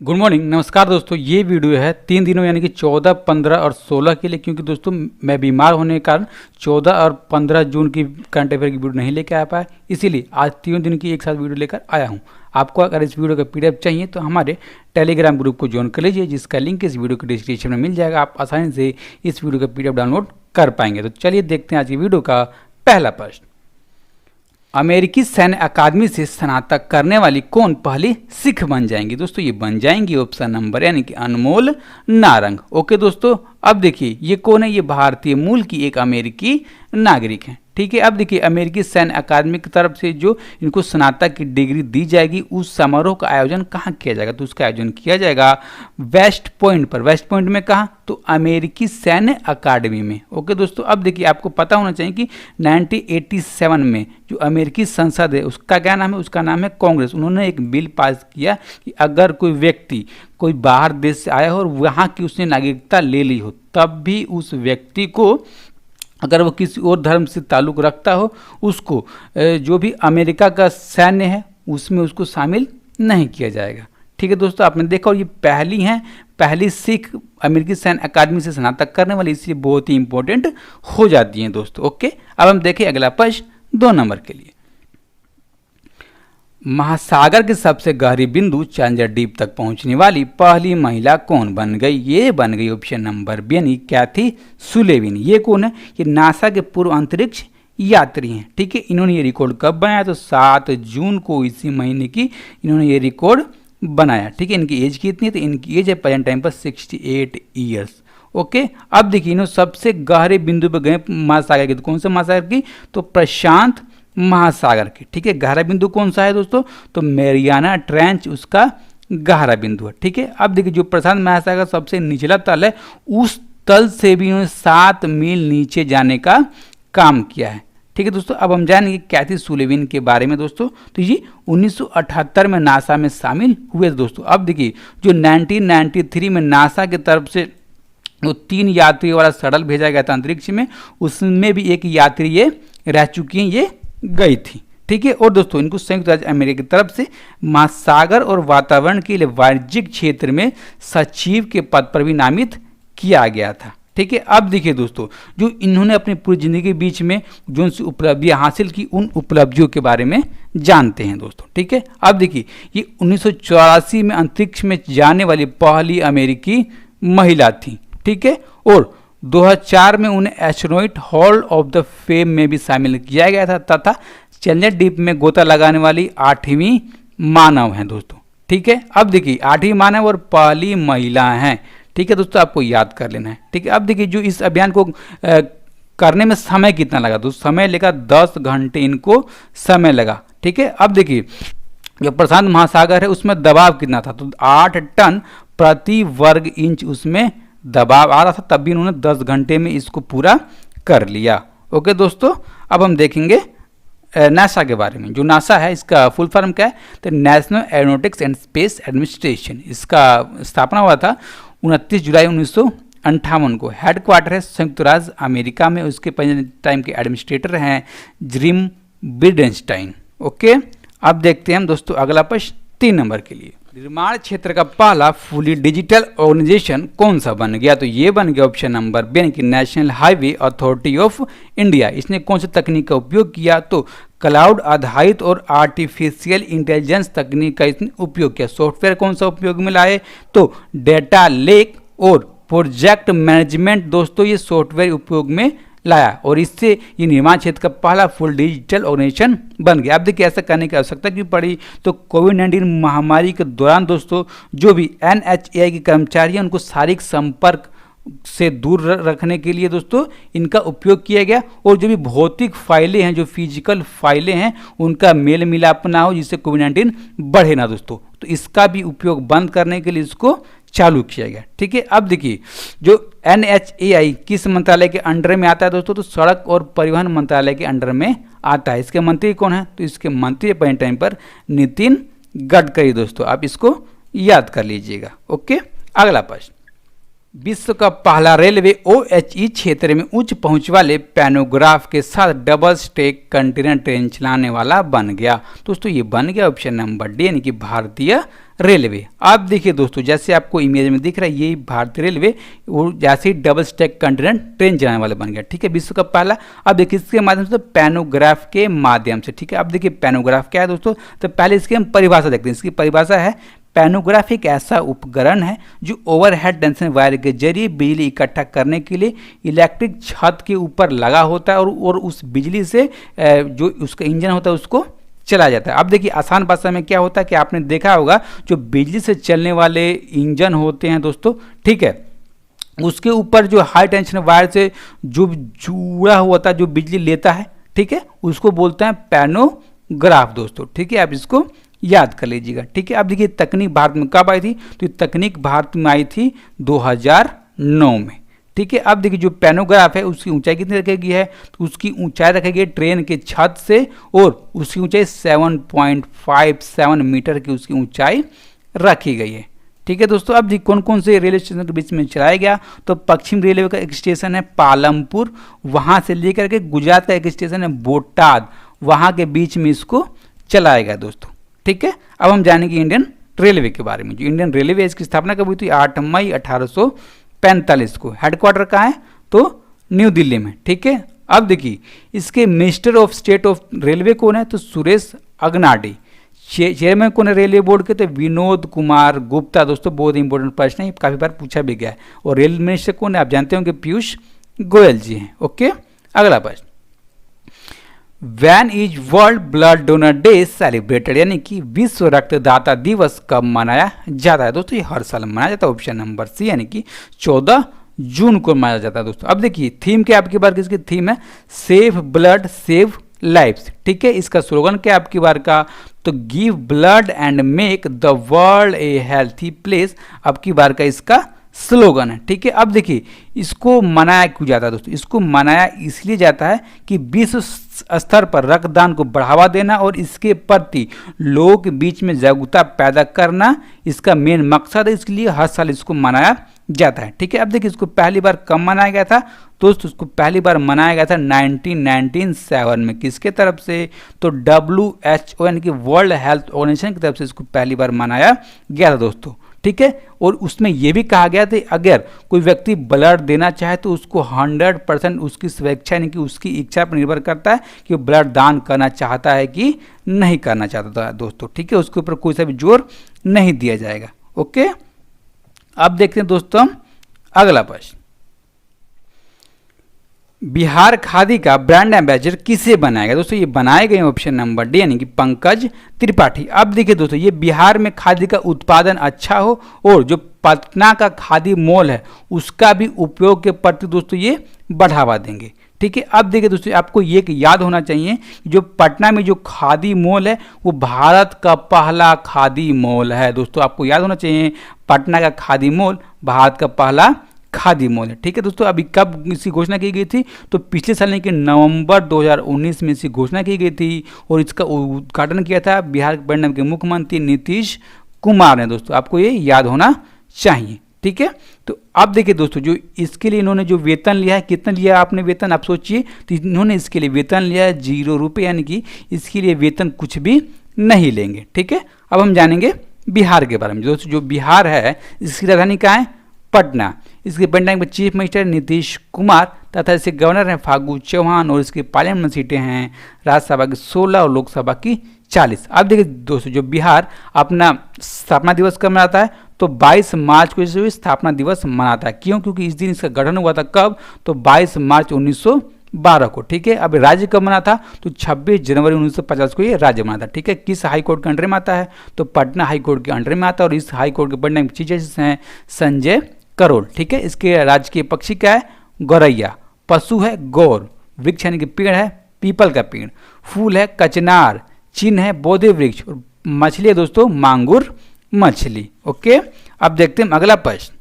Good morning, नमस्कार दोस्तों। ये वीडियो है 3 दिनों यानी कि 14, 15 और 16 के लिए, क्योंकि दोस्तों मैं बीमार होने के कारण 14 और 15 जून की करंट अफेयर की वीडियो नहीं लेकर आ पाया, इसीलिए आज 3 दिन की एक साथ वीडियो लेकर आया हूँ। आपको अगर इस वीडियो का पीडीएफ चाहिए तो हमारे टेलीग्राम ग्रुप को ज्वाइन कर लीजिए, जिसका लिंक इस वीडियो के डिस्क्रिप्शन में मिल जाएगा। आप आसानी से इस वीडियो का पीडीएफ डाउनलोड कर पाएंगे। तो चलिए देखते हैं आज की वीडियो का पहला प्रश्न। अमेरिकी सैन्य अकादमी से स्नातक करने वाली कौन पहली सिख बन जाएंगी? दोस्तों ये बन जाएंगी ऑप्शन नंबर यानी कि अनमोल नारंग। ओके दोस्तों, अब देखिए ये कौन है? ये भारतीय मूल की एक अमेरिकी नागरिक है। ठीक है, अब देखिए अमेरिकी सैन्य अकादमी की तरफ से जो इनको स्नातक की डिग्री दी जाएगी, उस समारोह का आयोजन कहाँ किया जाएगा? तो उसका आयोजन किया जाएगा वेस्ट पॉइंट पर। वेस्ट पॉइंट में कहाँ? तो अमेरिकी सैन्य अकादमी में। ओके दोस्तों, अब देखिए आपको पता होना चाहिए कि 1987 में जो अमेरिकी संसद है उसका क्या नाम है? उसका नाम है कांग्रेस। उन्होंने एक बिल पास किया कि अगर कोई व्यक्ति कोई बाहर देश से आया हो और वहाँ की उसने नागरिकता ले ली हो, तब भी उस व्यक्ति को, अगर वो किसी और धर्म से ताल्लुक़ रखता हो, उसको जो भी अमेरिका का सैन्य है उसमें उसको शामिल नहीं किया जाएगा। ठीक है दोस्तों, आपने देखा और ये पहली सिख अमेरिकी सैन्य अकादमी से स्नातक करने वाली, इसलिए बहुत ही इंपॉर्टेंट हो जाती हैं दोस्तों। ओके, अब हम देखें अगला प्रश्न 2 नंबर के लिए। महासागर के सबसे गहरी बिंदु चैलेंजर डीप तक पहुंचने वाली पहली महिला कौन बन गई? ये बन गई ऑप्शन नंबर बी यानी कैथी सुलेविन। ये कौन है? ये नासा के पूर्व अंतरिक्ष यात्री हैं। ठीक है, इन्होंने ये रिकॉर्ड कब बनाया? तो 7 जून को इसी महीने की इन्होंने ये रिकॉर्ड बनाया। ठीक है, इनकी एज कितनी है? तो इनकी एज है प्रेजेंट टाइम पर 68 ईयर्स। ओके, अब देखिए इन्होंने सबसे गहरे बिंदु पर गए महासागर की। तो कौन सा महासागर की? तो प्रशांत महासागर की। ठीक है, गहरा बिंदु कौन सा है दोस्तों? तो मैरियाना ट्रेंच उसका गहरा बिंदु है। ठीक है, अब देखिए जो प्रशांत महासागर सबसे निचला तल है, उस तल से भी उन्होंने 7 मील नीचे जाने का काम किया है। ठीक है दोस्तों, अब हम जानेंगे कैथी सुलेविन के बारे में दोस्तों। तो ये 1978 में नासा में शामिल हुए दोस्तों। अब देखिए जो 1993 में नासा की तरफ से वो 3 यात्री वाला शटल भेजा गया था अंतरिक्ष में, उसमें भी एक यात्री ये रह चुकी हैं, ये गई थी। ठीक है, और दोस्तों इनको संयुक्त राज्य अमेरिका की तरफ से महासागर और वातावरण के लिए वाणिज्यिक क्षेत्र में सचिव के पद पर भी नामित किया गया था। ठीक है, अब देखिए दोस्तों जो इन्होंने अपनी पूरी जिंदगी के बीच में जो सी उपलब्धियां हासिल की, उन उपलब्धियों के बारे में जानते हैं दोस्तों। ठीक है, अब देखिए ये 1984 में अंतरिक्ष में जाने वाली पहली अमेरिकी महिला थी। ठीक है, और 2004 में उन्हें astronaut hall of the fame में भी शामिल किया गया था, तथा चैलेंजर डीप में गोता लगाने वाली 8वीं मानव हैं दोस्तों। ठीक है, अब देखिए 8वीं मानव और पहली महिला हैं। ठीक है दोस्तों, आपको याद कर लेना है। ठीक है, अब देखिए जो इस अभियान को करने में समय कितना लगा? तो समय लगा 10 घंटे इनको समय लगा। ठीक है, अब देखिए जो प्रशांत महासागर है उसमें दबाव कितना था? तो 8 टन प्रति वर्ग इंच उसमें दबाव आ रहा था, तब भी उन्होंने 10 घंटे में इसको पूरा कर लिया। ओके दोस्तों, अब हम देखेंगे नासा के बारे में। जो नासा है इसका फुल फॉर्म क्या है? तो national aeronautics and space administration. इसका स्थापना हुआ था 29 जुलाई 1958 को। हेडक्वार्टर है संयुक्त राज्य अमेरिका में। उसके प्रेजेंट टाइम के एडमिनिस्ट्रेटर हैं जिम बिडेनस्टाइन। ओके, अब देखते हैं हम दोस्तों अगला प्रश्न 3 नंबर के लिए। निर्माण क्षेत्र का पहला फुली डिजिटल ऑर्गेनाइजेशन कौन सा बन गया? तो ये बन गया ऑप्शन नंबर बी कि national highway authority of India. इसने कौन सी तकनीक का उपयोग किया? तो क्लाउड आधारित और आर्टिफिशियल इंटेलिजेंस तकनीक का इसने उपयोग किया। सॉफ्टवेयर कौन सा उपयोग में लाए? तो डेटा लेक और प्रोजेक्ट मैनेजमेंट दोस्तों ये सॉफ्टवेयर उपयोग में लाया, और इससे ये निर्माण क्षेत्र का पहला फुल डिजिटल ऑर्गेनाइजेशन बन गया। अब देखिए ऐसा करने की आवश्यकता क्यों पड़ी? तो कोविड-19 महामारी के दौरान दोस्तों जो भी NHAI के कर्मचारी हैं उनको शारीरिक संपर्क से दूर रखने के लिए दोस्तों इनका उपयोग किया गया, और जो भी भौतिक फाइलें हैं, जो फिजिकल फाइलें हैं, उनका मेल मिलाप ना हो, जिससे कोविड-19 बढ़े ना दोस्तों। तो इसका भी उपयोग बंद करने के लिए इसको चालू किया गया। ठीक है, अब देखिए जो NHAI किस मंत्रालय के अंडर में आता है दोस्तों? तो सड़क और परिवहन मंत्रालय के अंडर में आता है। इसके मंत्री कौन है? तो इसके मंत्री पहले टाइम पर नितिन गडकरी दोस्तों। आप इसको याद कर लीजिएगा। ओके, अगला प्रश्न विश्व का पहला रेलवे OHE क्षेत्र में उच्च पहुंच वाले पैनोग्राफ के साथ डबल स्टेक कंटेनर ट्रेन चलाने वाला बन गया। दोस्तों ये बन गया ऑप्शन नंबर डी यानी कि भारतीय रेलवे। अब देखिए दोस्तों, जैसे आपको इमेज में दिख रहा है ये भारतीय रेलवे वो जैसे ही डबल स्टेक कंटेनर ट्रेन चलाने वाला बन गया। ठीक है, विश्व का पहला। अब देखिए इसके माध्यम से, तो पैनोग्राफ के माध्यम से। ठीक है, अब देखिए पैनोग्राफ क्या है दोस्तों, तो पहले इसकी हम परिभाषा देखते हैं। इसकी परिभाषा है, पैनोग्राफ एक ऐसा उपकरण है जो ओवरहेड टेंशन वायर के जरिए बिजली इकट्ठा करने के लिए इलेक्ट्रिक छत के ऊपर लगा होता है और उस बिजली से जो उसका इंजन होता है उसको चला जाता है। अब देखिए आसान भाषा में क्या होता है कि आपने देखा होगा जो बिजली से चलने वाले इंजन होते हैं दोस्तों, ठीक है, उसके ऊपर जो हाई टेंशन वायर से जो जुड़ा हुआ था, जो बिजली लेता है, ठीक है, उसको बोलते हैं पैनोग्राफ दोस्तों। ठीक है, आप इसको याद कर लीजिएगा। ठीक है, अब देखिए तकनीक भारत में कब आई थी, तो ये तकनीक भारत में आई थी 2009 में। ठीक है, अब देखिए जो पैनोग्राफ है उसकी ऊंचाई कितनी रखी गई है, तो उसकी ऊंचाई रखी गई है ट्रेन के छत से, और उसकी ऊंचाई 7.57 मीटर की उसकी ऊंचाई रखी गई है। ठीक है दोस्तों, अब कौन कौन से रेलवे स्टेशन के बीच में चलाया गया, तो पश्चिम रेलवे का एक स्टेशन है पालमपुर, वहां से लेकर के गुजरात का एक स्टेशन है बोटाद, वहां के बीच में इसको चलाया गया दोस्तों। ठीक है, अब हम जानेंगे इंडियन रेलवे के बारे में। जो इंडियन रेलवे है इसकी स्थापना कब हुई थी, 8 मई 1845 को। हेडक्वार्टर कहाँ है, तो न्यू दिल्ली में। ठीक है, अब देखिए इसके minister of state of railway कौन है, तो सुरेश अगनाडी। चेयरमैन कौन है रेलवे बोर्ड के, तो विनोद कुमार गुप्ता। दोस्तों बहुत इंपॉर्टेंट प्रश्न है, काफी बार पूछा भी गया है। और रेल मिनिस्टर कौन है, आप जानते होंगे पीयूष गोयल जी हैं। ओके, अगला प्रश्न, when is world blood donor day celebrated, यानी कि विश्व रक्तदाता दिवस कब मनाया जाता है। दोस्तों ये हर साल मनाया जाता है, ऑप्शन नंबर सी यानी कि 14 जून को मनाया जाता है दोस्तों। अब देखिए थीम क्या आपकी बार, किसकी थीम है, सेव ब्लड सेव लाइफ्स। ठीक है, इसका स्लोगन क्या आपकी बार का, तो give blood and make the world A healthy place, आपकी बार का इसका स्लोगन है। ठीक है, अब देखिए इसको मनाया क्यों जाता है दोस्तों, इसको मनाया इसलिए जाता है कि विश्व स्तर पर रक्तदान को बढ़ावा देना और इसके प्रति लोगों के बीच में जागरूकता पैदा करना इसका मेन मकसद है, इसलिए हर साल इसको मनाया जाता है। ठीक है, अब देखिए इसको पहली बार कब मनाया गया था दोस्तों, इसको पहली बार मनाया गया था 1997 में। किसके तरफ से, तो WHO यानी कि वर्ल्ड हेल्थ ऑर्गेनाइजेशन की तरफ से इसको पहली बार मनाया गया था दोस्तों। ठीक है, और उसमें यह भी कहा गया था अगर कोई व्यक्ति ब्लड देना चाहे तो उसको 100% उसकी स्वेच्छा यानी कि उसकी इच्छा पर निर्भर करता है कि वो ब्लड दान करना चाहता है कि नहीं करना चाहता है दोस्तों। ठीक है, उसके ऊपर कोई सा भी जोर नहीं दिया जाएगा। ओके, अब देखते हैं दोस्तों हम अगला प्रश्न, बिहार खादी का ब्रांड एम्बेसडर किसे बनाएगा। दोस्तों ये बनाए गए ऑप्शन नंबर डी यानी कि पंकज त्रिपाठी। अब देखिए दोस्तों, ये बिहार में खादी का उत्पादन अच्छा हो और जो पटना का खादी मॉल है उसका भी उपयोग के प्रति दोस्तों ये बढ़ावा देंगे। ठीक है, अब देखिए दोस्तों आपको ये याद होना चाहिए जो पटना में जो खादी मॉल है वो भारत का पहला खादी मॉल है दोस्तों, आपको याद होना चाहिए पटना का खादी मॉल भारत का पहला खादी मॉल है। ठीक है दोस्तों, अभी कब इसकी घोषणा की गई थी, तो पिछले साल के नवंबर 2019 में इसकी घोषणा की गई थी और इसका उद्घाटन किया था बिहार के मुख्यमंत्री नीतीश कुमार ने दोस्तों, आपको ये याद होना चाहिए। ठीक है, तो अब देखिए दोस्तों जो इसके लिए इन्होंने जो वेतन लिया है, कितना लिया आपने वेतन आप सोचिए, तो इन्होंने इसके लिए वेतन लिया है 0 रुपये, यानी कि इसके लिए वेतन कुछ भी नहीं लेंगे। ठीक है, अब हम जानेंगे बिहार के बारे में। दोस्तों जो बिहार है इसकी राजधानी कहाँ है, पटना। इसके पटना में चीफ मिनिस्टर नीतीश कुमार तथा इसके गवर्नर हैं फागू चौहान और इसके पार्लियामेंट में सीटें हैं राज्यसभा की 16 और लोकसभा की 40। अब देखिए दोस्तों जो बिहार अपना स्थापना दिवस कब मनाता है, तो 22 मार्च को इसे स्थापना दिवस मनाता है। क्यों, क्योंकि इस दिन इसका गठन हुआ था कब, तो 22 मार्च 1912 को। ठीक है, अब राज्य कब मना था, तो 26 जनवरी 1950 को ये राज्य बना था। ठीक है, किस हाई कोर्ट के अंडर में आता है, तो पटना हाई कोर्ट के अंडर में आता है और इस हाई कोर्ट के पटना में चीफ जस्टिस हैं संजय करोल। ठीक है, इसके राजकीय पक्षी क्या है, गौरैया, पशु है गौर, वृक्ष यानी कि पेड़ है पीपल का पेड़, फूल है कचनार, चिन्ह है बोधि वृक्ष और मछली है दोस्तों मांगुर मछली। ओके, अब देखते हैं अगला प्रश्न,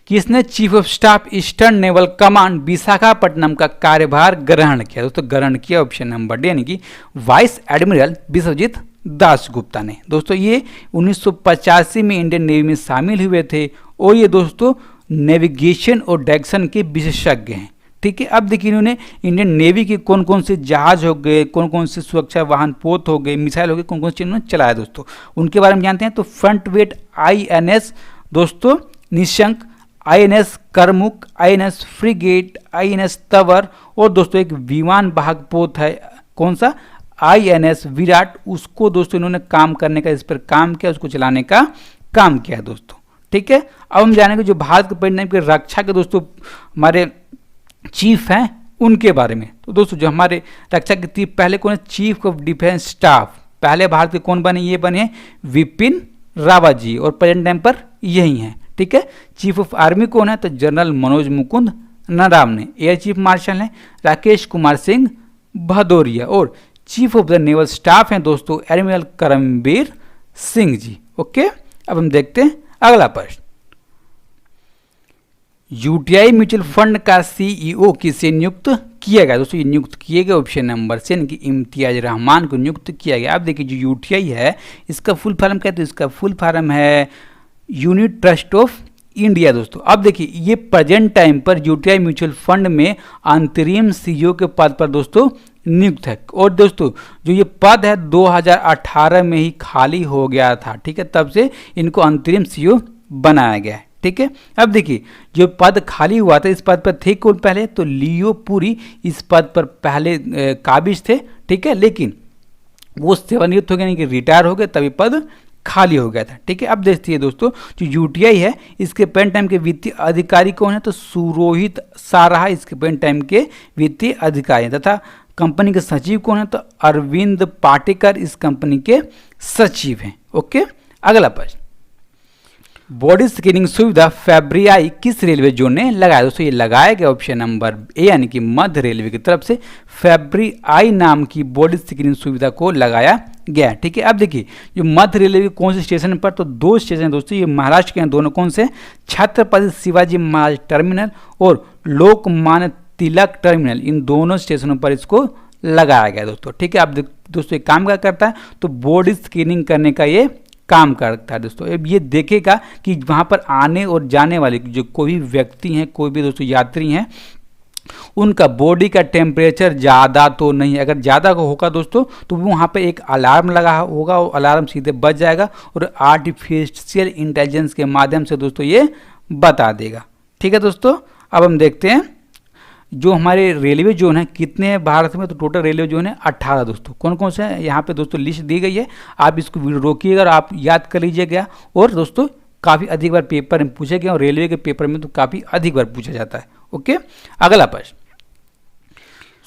किसने chief of staff eastern naval command Visakhapatnam का कार्यभार ग्रहण किया। दोस्तों ग्रहण किया ऑप्शन नंबर डी यानी कि वाइस एडमिरल विश्वजीत दासगुप्ता ने। दोस्तों ये 1985 में इंडियन नेवी में शामिल हुए थे और ये दोस्तों नेविगेशन और डायरेक्शन के विशेषज्ञ हैं। ठीक है, अब देखिए इन्होंने इंडियन नेवी के कौन कौन से जहाज हो गए, कौन कौन से सुरक्षा वाहन पोत हो गए, मिसाइल हो गए, कौन कौन से इन्होंने चलाया दोस्तों, उनके बारे में जानते हैं। तो फ्रंट वेट INS दोस्तों निशंक, INS करमुक, INS फ्रिगेट, INS तवर, और दोस्तों एक विमान वाहक पोत है कौन सा, INS विराट, उसको दोस्तों इन्होंने काम करने का, इस पर काम किया, उसको चलाने का काम किया दोस्तों। ठीक है, अब हम जानेंगे जो भारत के परिणाम के रक्षा के दोस्तों हमारे चीफ हैं उनके बारे में। तो दोस्तों जो हमारे रक्षा के चीफ पहले कौन है, चीफ ऑफ डिफेंस स्टाफ पहले भारत के कौन बने, ये बने विपिन रावत जी, और प्रेजेंट टाइम पर यही हैं। ठीक है, चीफ ऑफ आर्मी कौन है, तो general Manoj Mukund Naravane. Air chief marshal हैं राकेश कुमार सिंह भदौरिया, और chief of the naval staff हैं दोस्तों एडमिरल करमबीर सिंह जी। ओके, अब हम देखते हैं अगला प्रश्न। यूटीआई म्यूचुअल फंड का CEO किसे नियुक्त किया गया दोस्तों, ये नियुक्त किए गए ऑप्शन नंबर से यानी कि इम्तियाज रहमान को नियुक्त किया गया। अब देखिए जो यूटीआई है इसका फुल फॉर्म क्या है, तो इसका फुल फॉर्म है यूनिट ट्रस्ट ऑफ इंडिया दोस्तों। अब देखिए ये प्रेजेंट टाइम पर यूटीआई म्यूचुअल फंड में अंतरिम CEO के पद पर दोस्तों नियुक्त है, और दोस्तों जो ये पद है 2018 में ही खाली हो गया था। ठीक है, तब से इनको अंतरिम CEO बनाया गया है। ठीक है, अब देखिए जो पद खाली हुआ था इस पद पर थे कौन पहले, तो लियो पुरी इस पद पर पहले काबिज थे। ठीक है, लेकिन वो सेवानिवृत्त हो गए, यानी कि रिटायर हो गए, तभी पद खाली हो गया था। ठीक है, अब देखिए दोस्तों जो यूटीआई है इसके पेन टाइम के वित्तीय अधिकारी कौन है, तो सुरोहित साराहा इसके पेन टाइम के वित्तीय अधिकारी हैं, तथा कंपनी के सचिव कौन है, तो अरविंद पाटेकर इस कंपनी के सचिव हैं। ओके, अगला प्रश्न, बॉडी स्कैनिंग सुविधा फैब्रियाई किस रेलवे जोन ने लगाया दोस्तों, ये लगाया गया ऑप्शन नंबर ए यानी कि मध्य रेलवे की तरफ से फैब्रियाई नाम की बॉडी स्कैनिंग सुविधा को लगाया गया। ठीक है, अब देखिए जो मध्य रेलवे के कौन से स्टेशन पर, तो 2 स्टेशन दोस्तों ये महाराष्ट्र के हैं, दोनों कौन से, छत्रपति शिवाजी महाराज टर्मिनल और लोकमान्य तिलक टर्मिनल, इन दोनों स्टेशनों पर इसको लगाया गया दोस्तों। ठीक है, अब दोस्तों एक काम क्या करता है, तो बॉडी स्कैनिंग करने का ये काम करता है दोस्तों। अब ये देखेगा कि वहाँ पर आने और जाने वाले जो कोई भी व्यक्ति हैं, कोई भी दोस्तों यात्री हैं, उनका बॉडी का टेम्परेचर ज़्यादा तो नहीं, अगर ज़्यादा होगा दोस्तों तो वहाँ पे एक अलार्म लगा होगा, वो अलार्म सीधे बज जाएगा और आर्टिफिशियल इंटेलिजेंस के माध्यम से दोस्तों ये बता देगा। ठीक है दोस्तों, अब हम देखते हैं जो हमारे रेलवे जोन है कितने हैं भारत में, तो टोटल रेलवे जोन है 18 दोस्तों। कौन कौन से हैं यहाँ पे दोस्तों लिस्ट दी गई है, आप इसको वीडियो रोकिएगा और आप याद कर लीजिएगा, और दोस्तों काफ़ी अधिक बार पेपर में पूछे गए और रेलवे के पेपर में तो काफ़ी अधिक बार पूछा जाता है। ओके, अगला प्रश्न,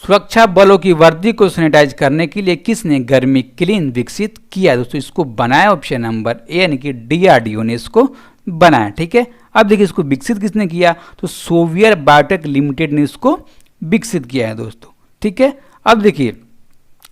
सुरक्षा बलों की वर्दी को सैनिटाइज करने के लिए किसने गर्मी क्लीन विकसित किया दोस्तों, इसको बनाया ऑप्शन नंबर ए यानी कि DRDO ने इसको बनाया। ठीक है, अब देखिए इसको विकसित किसने किया, तो सोवियर बायोटेक लिमिटेड ने इसको विकसित किया है दोस्तों। ठीक है, अब देखिए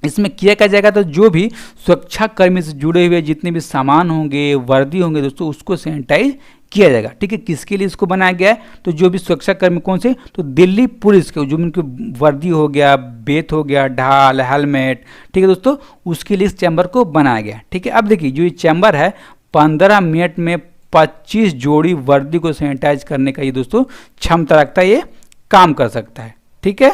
इसमें किया क्या जाएगा, तो जो भी सुरक्षा कर्मी से जुड़े हुए जितने भी सामान होंगे, वर्दी होंगे दोस्तों, उसको सैनिटाइज किया जाएगा। ठीक है, किसके लिए इसको बनाया गया है, तो जो भी सुरक्षा कर्मी कौन से, तो दिल्ली पुलिस के जो उनकी वर्दी हो गया, बेत हो गया, ढाल, हेलमेट, ठीक है दोस्तों, उसके लिए इस चैम्बर को बनाया गया। ठीक है, अब देखिए जो ये चैम्बर है 15 मिनट में 25 जोड़ी वर्दी को सैनिटाइज करने का ये दोस्तों क्षमता रखता है, ये काम कर सकता है। ठीक है,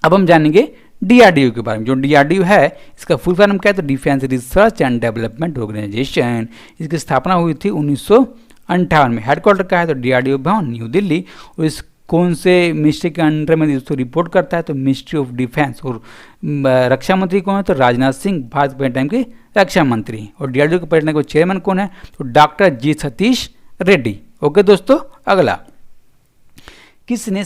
अब हम जानेंगे DRDO के बारे में। जो DRDO है इसका फुल फॉर्म क्या है, तो defence research and development organisation. इसकी स्थापना हुई थी 1958 में। हेडक्वार्टर का है तो DRDO भवन न्यू दिल्ली, और इस कौन से मिनिस्ट्री के अंडर में दोस्तों रिपोर्ट करता है, तो मिनिस्ट्री ऑफ डिफेंस। और रक्षा मंत्री कौन है, तो राजनाथ सिंह भारत के टाइम के रक्षा मंत्री। और DRDO के परिणाम को चेयरमैन कौन है, तो doctor G Satish Reddy. Okay दोस्तों, अगला किसने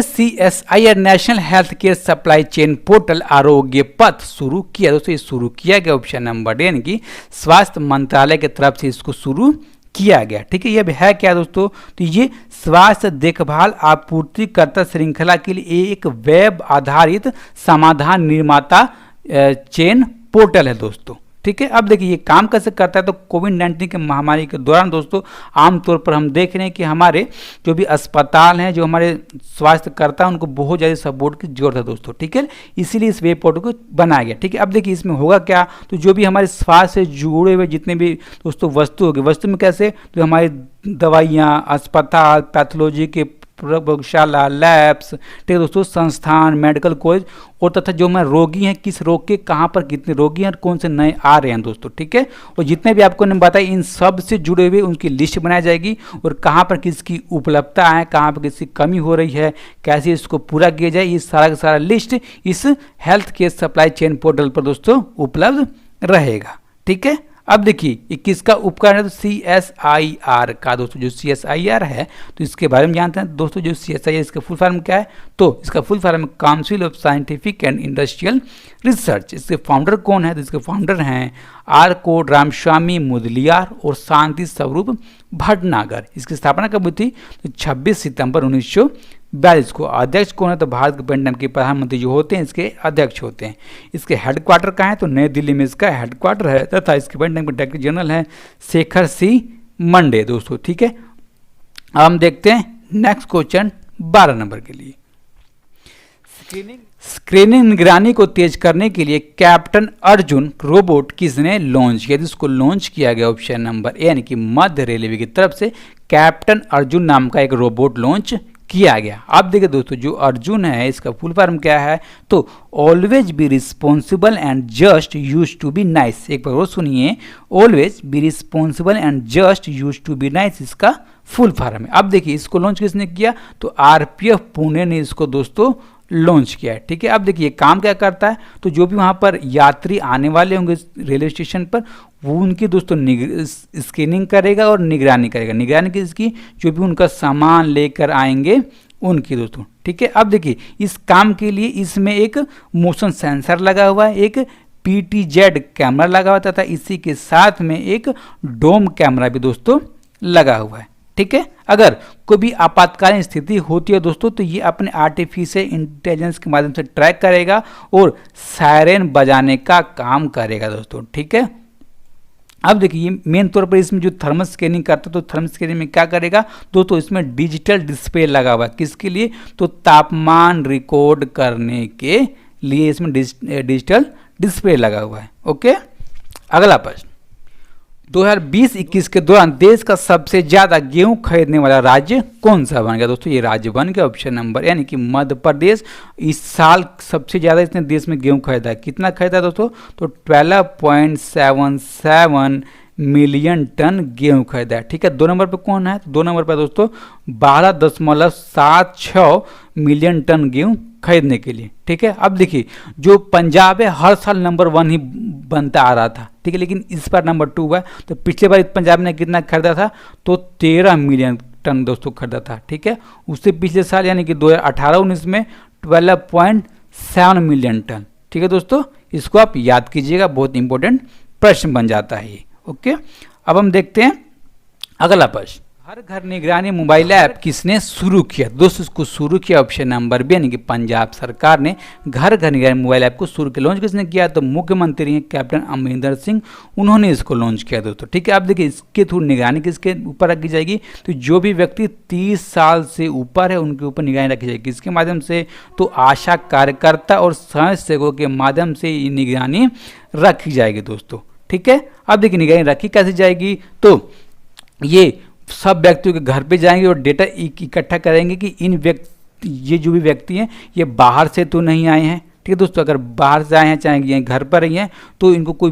CSIR national health care supply chain portal आरोग्य पथ शुरू किया दोस्तों, ये शुरू किया गया ऑप्शन नंबर डी यानी कि स्वास्थ्य मंत्रालय की तरफ से इसको शुरू किया गया। ठीक है, ये है क्या दोस्तों, तो ये स्वास्थ्य देखभाल आपूर्तिकर्ता श्रृंखला के लिए एक वेब आधारित समाधान निर्माता चेन पोर्टल है दोस्तों। ठीक है। अब देखिए ये काम कैसे करता है, तो कोविड-19 के महामारी के दौरान दोस्तों आमतौर पर हम देख रहे हैं कि हमारे जो भी अस्पताल हैं, जो हमारे स्वास्थ्यकर्ता, उनको बहुत ज़्यादा सपोर्ट की जरूरत है दोस्तों, ठीक है। इसीलिए इस वेब पोर्टल को बनाया गया, ठीक है। अब देखिए इसमें होगा क्या, तो जो भी हमारे स्वास्थ्य से जुड़े हुए जितने भी दोस्तों वस्तु होगी, वस्तु में कैसे, तो हमारी दवाइयाँ, अस्पताल, पैथोलॉजी के प्रयोगशाला, लैब्स, ठीक है दोस्तों, संस्थान, मेडिकल कॉलेज, और तथा जो हमारे रोगी हैं, किस रोग के कहाँ पर कितने रोगी हैं और कौन से नए आ रहे हैं दोस्तों, ठीक है। और जितने भी आपको ने बताया इन सब से जुड़े हुए उनकी लिस्ट बनाई जाएगी, और कहाँ पर किसकी उपलब्धता है, कहाँ पर किसकी कमी हो रही है, कैसे इसको पूरा किया जाए, ये सारा का सारा लिस्ट इस health care supply chain portal पर दोस्तों उपलब्ध रहेगा, ठीक है। अब देखिए ये किसका उपकरण है, तो CSIR का दोस्तों, जो CSIR है तो इसके बारे में जानते हैं दोस्तों। जो CSIR इसका फुल फॉर्म क्या है, तो इसका full form council of scientific and industrial research. इसके फाउंडर कौन है, तो इसके फाउंडर हैं R कोड रामस्वामी मुदलियार और शांति स्वरूप भटनागर। इसकी स्थापना कब हुई थी, तो 26 सितंबर 1942 को। अध्यक्ष कौन है, तो भारत के पेंडेम के प्रधानमंत्री जो होते हैं इसके अध्यक्ष होते हैं। इसके हेडक्वार्टर कहाँ है, तो नई दिल्ली में इसका हेडक्वार्टर है, तथा इसके पेंडेम के डायरेक्टर जनरल हैं शेखर C मंडे दोस्तों, ठीक है। अब हम देखते हैं नेक्स्ट क्वेश्चन 12 नंबर के लिए। स्क्रीनिंग निगरानी को तेज करने के लिए कैप्टन अर्जुन रोबोट किसने लॉन्च किया, इसको लॉन्च किया गया ऑप्शन नंबर ए, यानी कि मध्य रेलवे की तरफ से कैप्टन अर्जुन नाम का एक रोबोट लॉन्च किया गया। अब देखिए दोस्तों जो अर्जुन है इसका फुल फॉर्म क्या है, तो always be responsible and just use to be nice. एक बार और सुनिए, always be responsible and just use to be nice इसका फुल फॉर्म है। अब देखिए इसको लॉन्च किसने किया, तो RPF पुणे ने इसको दोस्तों लॉन्च किया है, ठीक है। अब देखिए काम क्या करता है, तो जो भी वहाँ पर यात्री आने वाले होंगे रेलवे स्टेशन पर, वो उनकी दोस्तों स्कैनिंग करेगा और निगरानी करेगा। निगरानी किसकी, जो भी उनका सामान लेकर आएंगे उनकी दोस्तों, ठीक है। अब देखिए इस काम के लिए इसमें एक मोशन सेंसर लगा हुआ है, एक PTZ कैमरा लगा हुआ तथा इसी के साथ में एक डोम कैमरा भी दोस्तों लगा हुआ है, ठीक है। अगर कोई भी आपातकालीन स्थिति होती है दोस्तों, तो ये अपने आर्टिफिशियल इंटेलिजेंस के माध्यम से ट्रैक करेगा और सायरन बजाने का काम करेगा दोस्तों, ठीक है। अब देखिए मेन तौर पर इसमें जो थर्मल स्कैनिंग करता है, तो थर्मल स्कैनिंग में क्या करेगा दोस्तों, इसमें डिजिटल डिस्प्ले लगा हुआ है। किसके लिए, तो तापमान रिकॉर्ड करने के लिए इसमें डिजिटल डिस्प्ले लगा हुआ है। ओके, अगला प्रश्न, 2020-21 के दौरान देश का सबसे ज्यादा गेहूं खरीदने वाला राज्य कौन सा बन गया दोस्तों, ये राज्य बन गया ऑप्शन नंबर, यानी कि मध्य प्रदेश। इस साल सबसे ज्यादा इसने देश में गेहूं खरीदा है। कितना खरीदा दोस्तों, तो 12.77 मिलियन टन गेहूं खरीदा है, ठीक है। 2 नंबर पे कौन है, तो 2 नंबर पे दोस्तों 12.76 मिलियन टन गेहूं खरीदने के लिए, ठीक है। अब देखिए जो पंजाब है हर साल नंबर 1 ही बनता आ रहा था, ठीक है, लेकिन इस बार नंबर 2 हुआ है। तो पिछले बार पंजाब ने कितना खरीदा था, तो 13 मिलियन टन दोस्तों खरीदा था, ठीक है। उससे पिछले साल यानी कि 2018-19 में 12.7 मिलियन टन, ठीक है दोस्तों। इसको आप याद कीजिएगा, बहुत इंपॉर्टेंट प्रश्न बन जाता है ये। ओके, अब हम देखते हैं अगला प्रश्न, हर घर निगरानी मोबाइल ऐप किसने शुरू किया दोस्तों, इसको शुरू किया ऑप्शन नंबर बी, यानी कि पंजाब सरकार ने घर घर निगरानी मोबाइल ऐप को शुरू किया। लॉन्च किसने किया, तो मुख्यमंत्री हैं कैप्टन अमरिंदर सिंह, उन्होंने इसको लॉन्च किया दोस्तों, ठीक है। अब देखिए इसके थ्रू निगरानी किसके ऊपर रखी जाएगी, तो जो भी व्यक्ति 30 साल से ऊपर है उनके ऊपर निगरानी रखी जाएगी। किसके माध्यम से, तो आशा कार्यकर्ता और स्वयं सेवकों के माध्यम से ये निगरानी रखी जाएगी दोस्तों, ठीक है। अब देखिए निगरानी रखी कैसे जाएगी, तो ये सब व्यक्तियों के घर पे जाएंगे और डेटा इकट्ठा करेंगे कि ये जो भी व्यक्ति हैं ये बाहर से तो नहीं आए हैं, ठीक है दोस्तों। अगर बाहर से आए हैं चाहे ये घर पर ही हैं, तो इनको कोई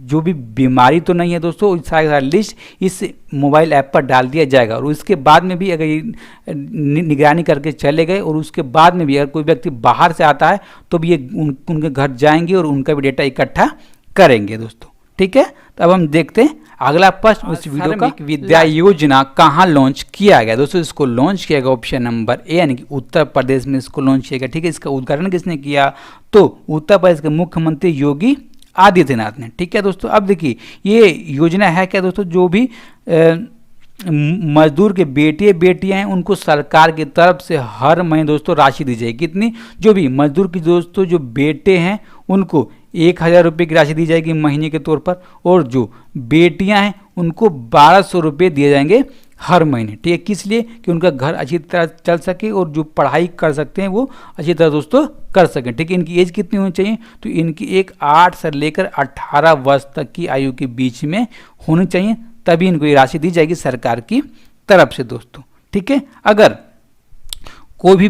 जो भी बीमारी तो नहीं है दोस्तों, सारा लिस्ट इस मोबाइल ऐप पर डाल दिया जाएगा। और उसके बाद में भी अगर ये निगरानी करके चले गए और उसके बाद में भी अगर कोई व्यक्ति बाहर से आता है, तो भी ये उनके घर जाएंगे और उनका भी डेटा इकट्ठा करेंगे दोस्तों, ठीक है। तो अब हम देखते हैं अगला प्रश्न इस वीडियो का, विद्या योजना कहाँ लॉन्च किया गया दोस्तों, इसको लॉन्च किया गया ऑप्शन नंबर ए, यानी कि उत्तर प्रदेश में इसको लॉन्च किया गया, ठीक है। इसका उद्घाटन किसने किया, तो उत्तर प्रदेश के मुख्यमंत्री योगी आदित्यनाथ ने, ठीक है दोस्तों। अब देखिए ये योजना है क्या दोस्तों, जो भी मजदूर के बेटियां हैं उनको सरकार की तरफ से हर महीने दोस्तों राशि दी जाएगी। कितनी, जो भी मजदूर की दोस्तों जो बेटे हैं उनको 1000 रुपये की राशि दी जाएगी महीने के तौर पर, और जो बेटियां हैं उनको 1200 रुपये दिए जाएंगे हर महीने। ठीक है, किस लिए? कि उनका घर अच्छी तरह चल सके और जो पढ़ाई कर सकते हैं वो अच्छी तरह दोस्तों कर सकें। ठीक है, इनकी एज कितनी होनी चाहिए? तो इनकी एक 8 से लेकर 18 वर्ष तक की आयु के बीच में होनी चाहिए, तभी इनको ये राशि दी जाएगी सरकार की तरफ से दोस्तों। ठीक है, अगर कोई भी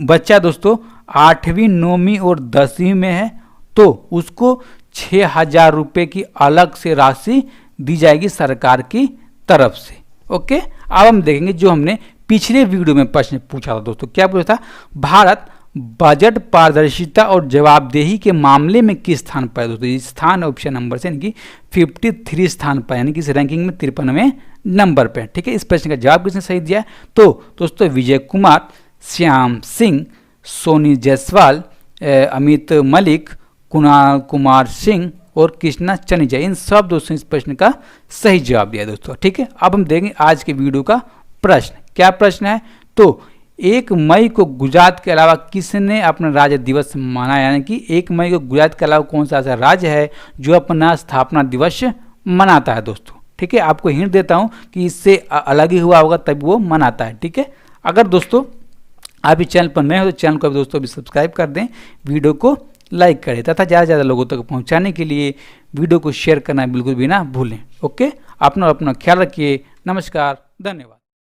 बच्चा दोस्तों 8वीं 9वीं और 10वीं में है तो उसको 6000 रुपये की अलग से राशि दी जाएगी सरकार की तरफ से। ओके, अब हम देखेंगे जो हमने पिछले वीडियो में प्रश्न पूछा था दोस्तों। क्या पूछा था? भारत बजट पारदर्शिता और जवाबदेही के मामले में किस स्थान पर है दोस्तों? ये स्थान ऑप्शन नंबर से यानी कि 53 स्थान पर, यानी कि इस रैंकिंग में 53वें नंबर पर। ठीक है, इस प्रश्न का जवाब किसने सही दिया? तो दोस्तों विजय कुमार, श्याम सिंह, सोनी जायसवाल, अमित मलिक, कुणाल कुमार सिंह और कृष्णा चनीजा, इन सब दोस्तों इस प्रश्न का सही जवाब दिया दोस्तों। ठीक है, अब हम देखेंगे आज के वीडियो का प्रश्न। क्या प्रश्न है? तो 1 मई को गुजरात के अलावा किसने अपना राज्य दिवस मनाया? यानी कि 1 मई को गुजरात के अलावा कौन सा ऐसा राज्य है जो अपना स्थापना दिवस मनाता है दोस्तों? ठीक है, आपको हिंट देता हूं कि इससे अलग ही हुआ होगा तब वो मनाता है। ठीक है, अगर दोस्तों आप इस चैनल पर नए हो तो चैनल को अभी दोस्तों अभी सब्सक्राइब कर दें, वीडियो को लाइक करें तथा ज़्यादा से ज़्यादा लोगों तक पहुंचाने के लिए वीडियो को शेयर करना बिल्कुल भी ना भूलें। ओके, अपना ख्याल रखिए। नमस्कार, धन्यवाद।